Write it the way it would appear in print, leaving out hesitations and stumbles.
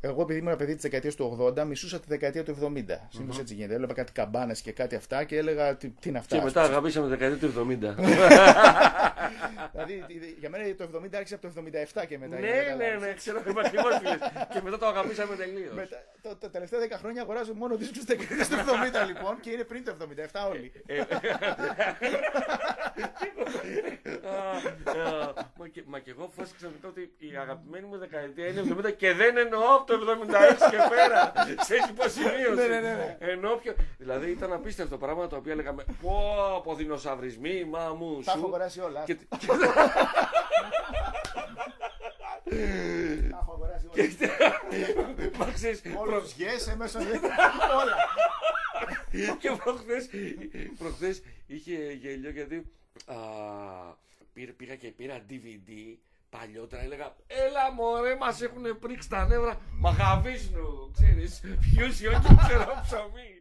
Εγώ, επειδή ήμουν παιδί τη δεκαετία του 80, μισούσα τη δεκαετία του 70. Συνήθως έτσι γίνεται. Έβλεπα κάτι καμπάνες και κάτι αυτά και έλεγα τι είναι αυτά. Και μετά αγαπήσαμε τη δεκαετία του 70. Δηλαδή για μένα το 70 άρχισε από το 77 και μετά. Ναι, ξέρω ακριβώς τι λες. Και μετά το αγαπήσαμε τελείως. Τα τελευταία 10 χρόνια αγοράζω μόνο δίσκους της δεκαετίας του 70 λοιπόν και είναι πριν το 77 όλοι. Μα και εγώ φάσηξα μετά ότι η αγαπημένη μου δεκαετία είναι 70 και δεν εννοώ από το 76 και πέρα. Σε υποσημείωση. Εννοώ πιο. Δηλαδή ήταν απίστευτο πράγμα το οποίο λέγαμε από δεινοσαυρισμοί, μαμού. Τα έχω αγοράσει όλα. Τα έχω αγοράσει όλα. Όλους γες, μέσω όλα. Και προχθές είχε γέλιο γιατί πήγα και πήρα DVD παλιότερα. Έλεγα έλα μωρέ, μας έχουν πρίξει τα νεύρα. Μαχαβίσνου, ξέρεις, φιούσιο και ξέρω ψωμί.